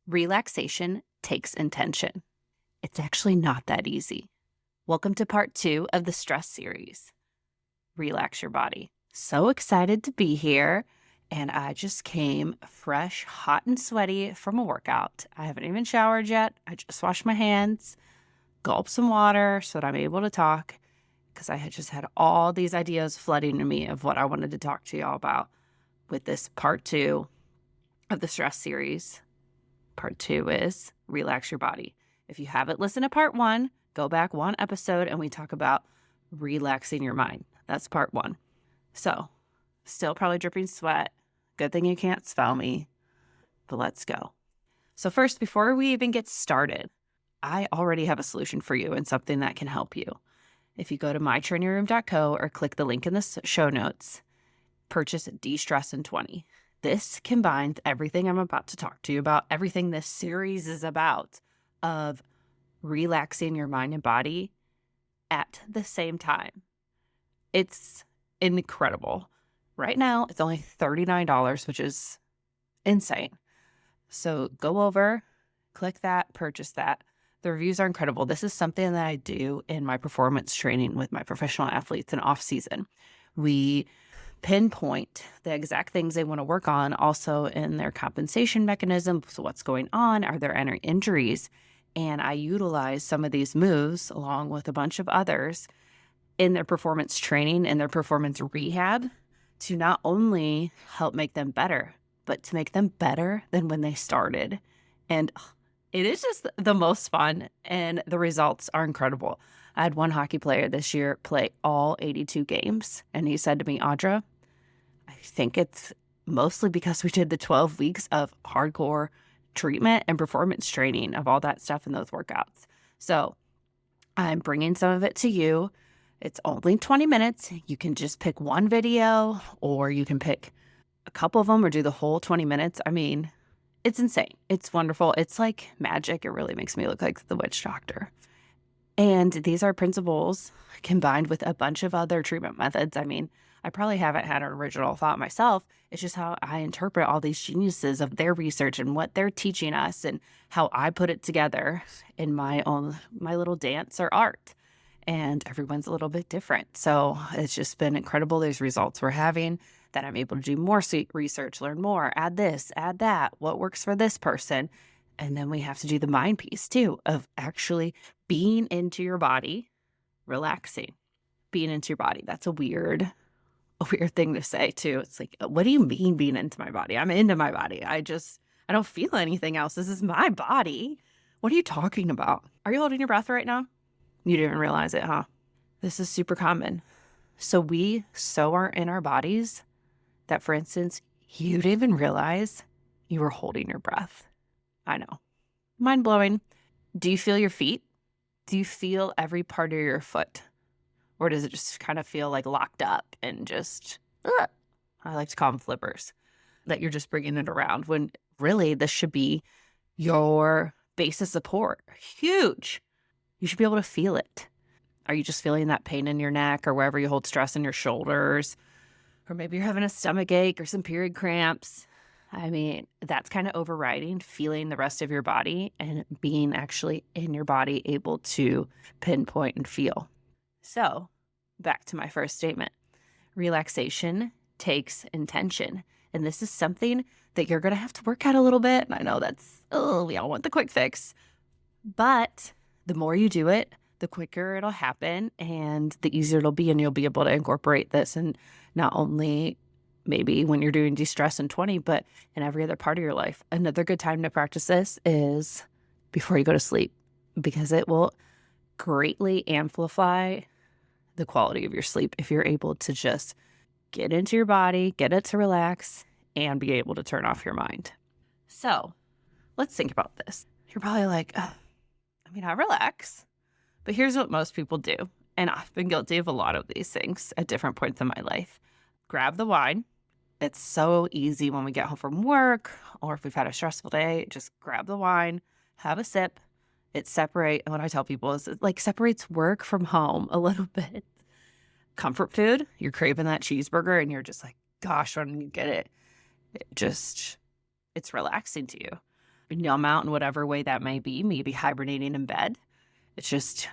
Relaxation takes intention. It's actually not that easy. Welcome to part 2 of the Stress series, Relax Your Body. So excited to be here. And I just came fresh, hot, and sweaty from a workout. I haven't even showered yet. I just washed my hands, gulped some water so that I'm able to talk because I had just had all these ideas flooding to me of what I wanted to talk to y'all about with this part 2 of the Stress series. Part 2 is Relax Your Body. If you haven't listened to part 1, go back one episode and we talk about relaxing your mind. That's part 1. So, still probably dripping sweat. Good thing you can't smell me, but let's go. So first, before we even get started, I already have a solution for you and something that can help you. If you go to mytrainingroom.co or click the link in the show notes, purchase Destress in 20. This combines everything I'm about to talk to you about, everything this series is about, of relaxing your mind and body at the same time. It's incredible. Right now, it's only $39, which is insane. So go over, click that, purchase that. The reviews are incredible. This is something that I do in my performance training with my professional athletes in off season. We pinpoint the exact things they want to work on, also in their compensation mechanism. So what's going on? Are there any injuries? And I utilize some of these moves along with a bunch of others in their performance training and their performance rehab to not only help make them better, but to make them better than when they started. And it is just the most fun, and the results are incredible. I had one hockey player this year play all 82 games, and he said to me, Audra, I think it's mostly because we did the 12 weeks of hardcore treatment and performance training of all that stuff in those workouts. So I'm bringing some of it to you. It's only 20 minutes. You can just pick one video, or you can pick a couple of them or do the whole 20 minutes. I mean, it's insane. It's wonderful. It's like magic. It really makes me look like the witch doctor. And these are principles combined with a bunch of other treatment methods. I mean, I probably haven't had an original thought myself. It's just how I interpret all these geniuses of their research and what they're teaching us and how I put it together in my little dance or art. And everyone's a little bit different. So it's just been incredible. These results we're having, that I'm able to do more research, learn more, add this, add that, what works for this person. And then we have to do the mind piece too, of actually being into your body, relaxing, being into your body. That's a weird thing to say too. It's like, what do you mean being into my body? I'm into my body. I don't feel anything else. This is my body. What are you talking about? Are you holding your breath right now? You didn't even realize it, huh? This is super common. So we so are in our bodies that, for instance, you didn't even realize you were holding your breath. I know. Mind blowing. Do you feel your feet? Do you feel every part of your foot? Or does it just kind of feel like locked up and just, I like to call them flippers, that you're just bringing it around when really this should be your base of support. Huge. You should be able to feel it. Are you just feeling that pain in your neck or wherever you hold stress in your shoulders? Or maybe you're having a stomach ache or some period cramps. I mean, that's kind of overriding feeling the rest of your body and being actually in your body, able to pinpoint and feel. So back to my first statement. Relaxation takes intention. And this is something that you're going to have to work out a little bit. And I know we all want the quick fix. But the more you do it, the quicker it'll happen and the easier it'll be. And you'll be able to incorporate this in not only maybe when you're doing Destress in 20, but in every other part of your life. Another good time to practice this is before you go to sleep, because it will greatly amplify the quality of your sleep if you're able to just get into your body, get it to relax, and be able to turn off your mind. So let's think about this. You're probably like, I relax, but here's what most people do. And I've been guilty of a lot of these things at different points in my life. Grab the wine. It's so easy when we get home from work or if we've had a stressful day, just grab the wine, have a sip. And what I tell people is it like separates work from home a little bit. Comfort food, you're craving that cheeseburger and you're just like, gosh, when you get it, it's relaxing to you. numb out in whatever way that may be, maybe hibernating in bed. It's just,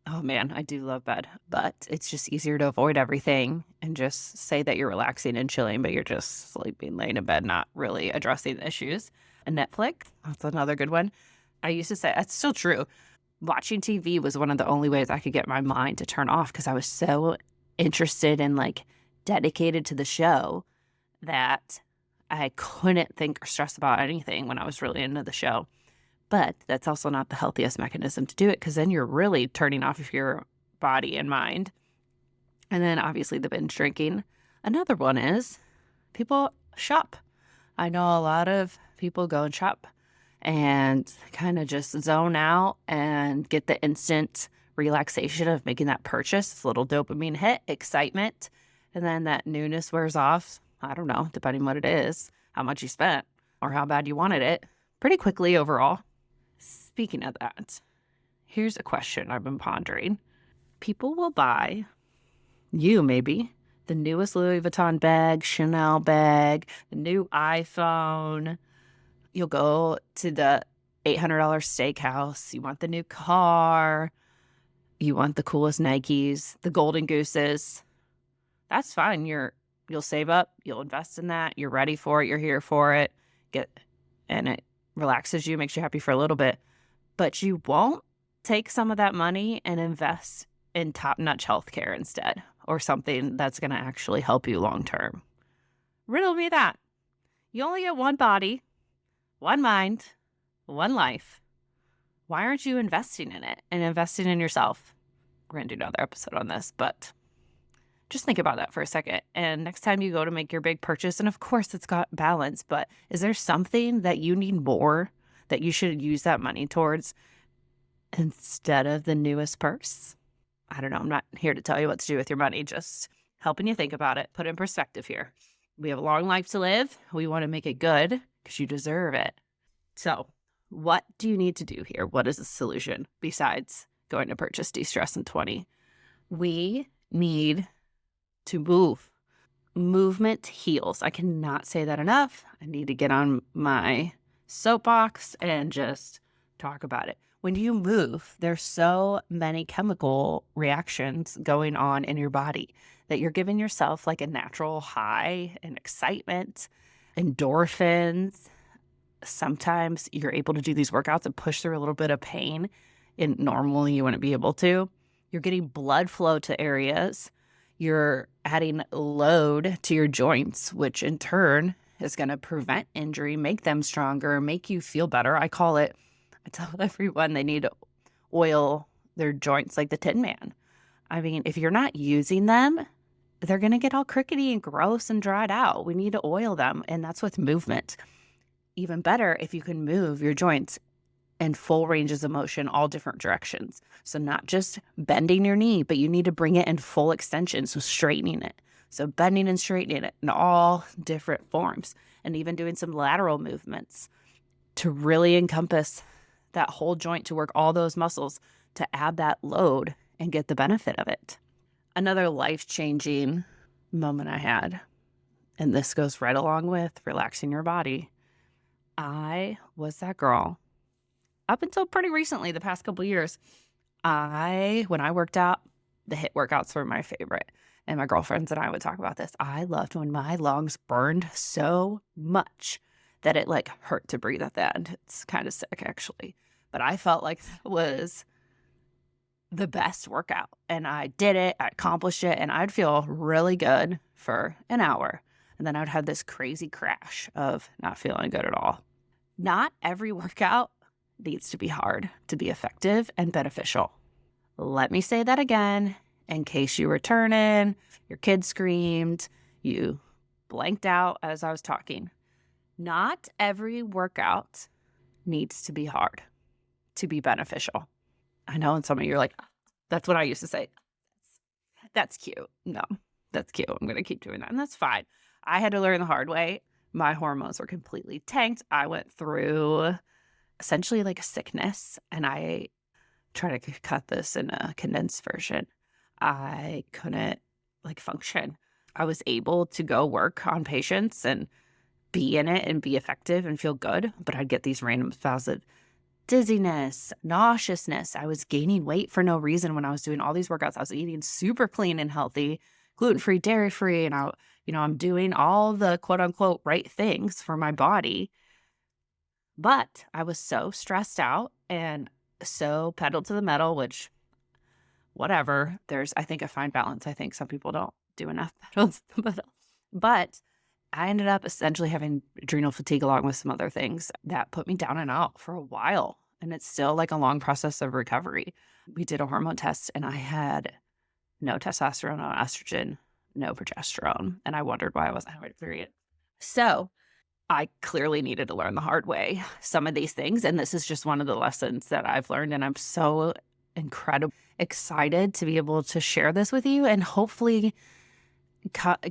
oh man, I do love bed, but it's just easier to avoid everything and just say that you're relaxing and chilling, but you're just sleeping, laying in bed, not really addressing the issues. And Netflix, that's another good one. I used to say, that's still true. Watching TV was one of the only ways I could get my mind to turn off because I was so interested and like dedicated to the show that I couldn't think or stress about anything when I was really into the show. But that's also not the healthiest mechanism to do it because then you're really turning off of your body and mind. And then obviously the binge drinking. Another one is people shop. I know a lot of people go and shop and kind of just zone out and get the instant relaxation of making that purchase, this little dopamine hit, excitement, and then that newness wears off. I don't know, depending what it is, how much you spent or how bad you wanted it, pretty quickly overall. Speaking of that, here's a question I've been pondering. People will buy, you maybe, the newest Louis Vuitton bag, Chanel bag, the new iPhone. You'll go to the $800 steakhouse. You want the new car. You want the coolest Nikes, the golden gooses. That's fine. You'll save up. You'll invest in that. You're ready for it. You're here for it. And it relaxes you, makes you happy for a little bit. But you won't take some of that money and invest in top-notch healthcare instead, or something that's going to actually help you long-term. Riddle me that. You only get one body, one mind, one life. Why aren't you investing in it and investing in yourself? We're going to do another episode on this, but just think about that for a second. And next time you go to make your big purchase, and of course it's got balance, but is there something that you need more that you should use that money towards instead of the newest purse? I don't know. I'm not here to tell you what to do with your money, just helping you think about it, put it in perspective here. We have a long life to live. We want to make it good because you deserve it. So what do you need to do here? What is the solution besides going to purchase Destress in 20? We need to move. Movement heals. I cannot say that enough. I need to get on my soapbox and just talk about it. When you move, there's so many chemical reactions going on in your body that you're giving yourself like a natural high and excitement, endorphins. Sometimes you're able to do these workouts and push through a little bit of pain and normally you wouldn't be able to. You're getting blood flow to areas. You're adding load to your joints, which in turn is going to prevent injury, make them stronger, make you feel better. I tell everyone they need to oil their joints like the Tin Man. I mean, if you're not using them, they're going to get all crickety and gross and dried out. We need to oil them, and that's with movement. Even better if you can move your joints in full ranges of motion, all different directions. So not just bending your knee, but you need to bring it in full extension, so straightening it. So bending and straightening it in all different forms, and even doing some lateral movements to really encompass that whole joint, to work all those muscles, to add that load and get the benefit of it. Another life-changing moment I had, and this goes right along with relaxing your body. I was that girl up until pretty recently, the past couple of years. When I worked out, the HIIT workouts were my favorite. And my girlfriends and I would talk about this. I loved when my lungs burned so much that it like hurt to breathe at the end. It's kind of sick actually. But I felt like it was the best workout. And I did it, I accomplished it, and I'd feel really good for an hour. And then I would have this crazy crash of not feeling good at all. Not every workout needs to be hard to be effective and beneficial. Let me say that again in case you were turning, your kid screamed, you blanked out as I was talking. Not every workout needs to be hard to be beneficial. I know, and some of you are like, that's what I used to say. That's cute. No, that's cute. I'm going to keep doing that. And that's fine. I had to learn the hard way. My hormones were completely tanked. I went through essentially like a sickness, and I try to cut this in a condensed version. I couldn't like function. I was able to go work on patients and be in it and be effective and feel good, but I'd get these random spouts of dizziness, nauseousness. I was gaining weight for no reason when I was doing all these workouts. I was eating super clean and healthy, gluten-free, dairy-free, and I'm doing all the quote unquote right things for my body. But I was so stressed out and so pedal to the metal, which whatever. I think, a fine balance. I think some people don't do enough pedal to the metal. But I ended up essentially having adrenal fatigue along with some other things that put me down and out for a while. And it's still like a long process of recovery. We did a hormone test and I had no testosterone, no estrogen, no progesterone. And I wondered why I wasn't having a period. So I clearly needed to learn the hard way some of these things. And this is just one of the lessons that I've learned. And I'm so incredibly excited to be able to share this with you and hopefully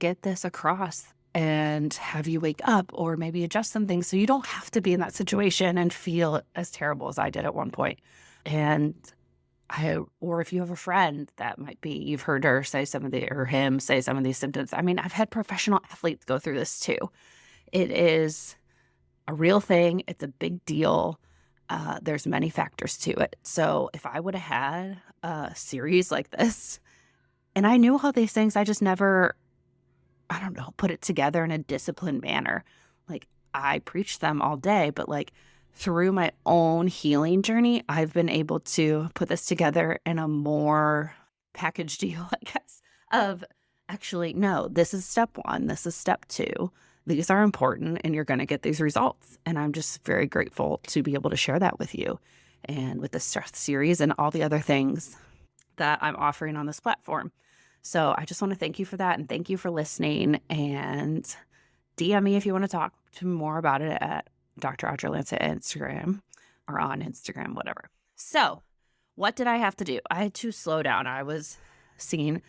get this across and have you wake up or maybe adjust some things so you don't have to be in that situation and feel as terrible as I did at one point. And or if you have a friend that might be, you've heard her say or him say some of these symptoms. I mean, I've had professional athletes go through this too. It is a real thing. It's a big deal. There's many factors to it. So if I would have had a series like this and I knew all these things, I just never, I don't know, put it together in a disciplined manner. Like I preach them all day, but like through my own healing journey, I've been able to put this together in a more packaged deal, I guess, of actually, no, this is step 1. This is step 2. These are important and you're going to get these results. And I'm just very grateful to be able to share that with you and with the Stress series and all the other things that I'm offering on this platform. So I just want to thank you for that and thank you for listening, and DM me if you want to talk to me more about it at Dr. Audrey Lance at Instagram or on Instagram, whatever. So what did I have to do? I had to slow down. I was seeing,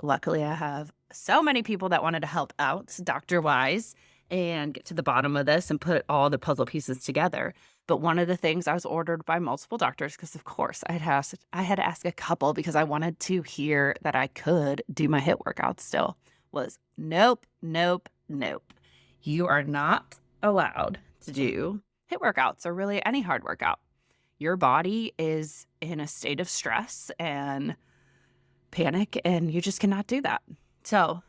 luckily I have so many people that wanted to help out doctor-wise and get to the bottom of this and put all the puzzle pieces together. But one of the things, I was ordered by multiple doctors because, of course, I had to ask a couple because I wanted to hear that I could do my HIIT workout still, was nope, nope, nope. You are not allowed to do HIIT workouts or really any hard workout. Your body is in a state of stress and panic, and you just cannot do that. So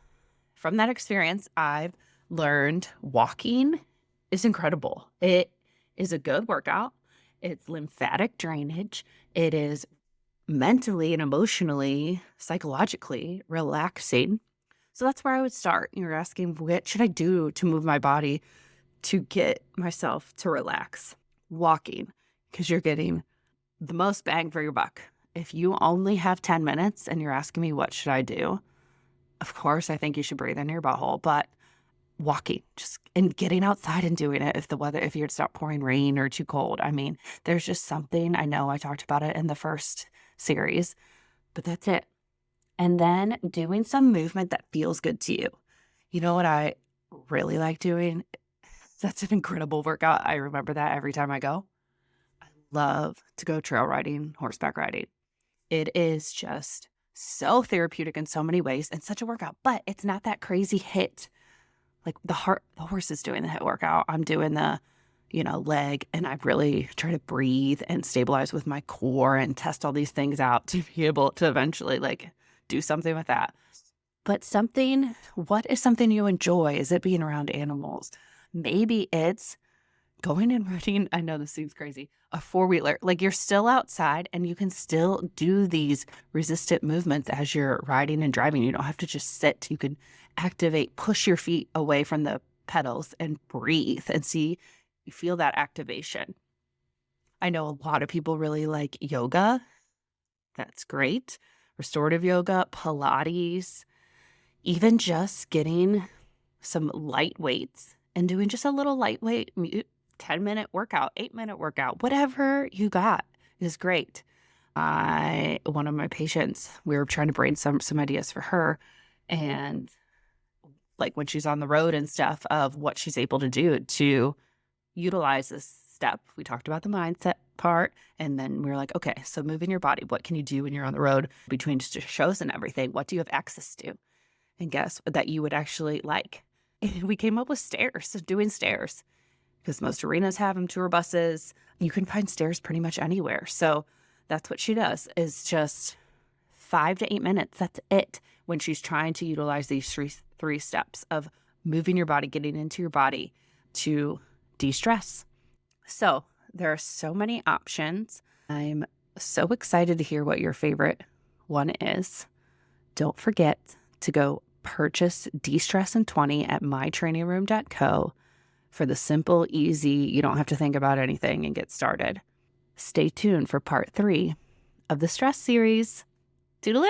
from that experience, I've learned walking is incredible. It is a good workout. It's lymphatic drainage. It is mentally and emotionally, psychologically relaxing. So that's where I would start. You're asking, what should I do to move my body to get myself to relax? Walking, because you're getting the most bang for your buck. If you only have 10 minutes and you're asking me, what should I do? Of course, I think you should breathe in your butthole, but walking, and getting outside and doing it if it's not pouring rain or too cold. I mean, there's just something, I know I talked about it in the first series, but that's it. And then doing some movement that feels good to you. You know what I really like doing? That's an incredible workout. I remember that every time I go. I love to go trail riding, horseback riding. It is just so therapeutic in so many ways and such a workout, but it's not that crazy HIIT. Like the horse is doing the HIIT workout. I'm doing the, leg, and I really try to breathe and stabilize with my core and test all these things out to be able to eventually do something with that. But what is something you enjoy? Is it being around animals? Maybe it's going and riding, I know this seems crazy, a four-wheeler. Like you're still outside and you can still do these resistant movements as you're riding and driving. You don't have to just sit. You can activate, push your feet away from the pedals and breathe and you feel that activation. I know a lot of people really like yoga. That's great. Restorative yoga, Pilates, even just getting some light weights and doing just a little lightweight 10-minute workout, 8-minute workout, whatever you got is great. One of my patients, we were trying to brainstorm some ideas for her, and when she's on the road and stuff, of what she's able to do to utilize this step. We talked about the mindset part, and then we were like, okay, so moving your body, what can you do when you're on the road between shows and everything? What do you have access to? And guess that you would actually like? And we came up with stairs, so doing stairs, because most arenas have them, tour buses. You can find stairs pretty much anywhere. So that's what she does, is just 5 to 8 minutes. That's it. When she's trying to utilize these three steps of moving your body, getting into your body to de-stress. So there are so many options. I'm so excited to hear what your favorite one is. Don't forget to go purchase De-Stress in 20 at mytrainingroom.co for the simple, easy, you don't have to think about anything and get started. Stay tuned for part 3 of the stress series. Toodaloo!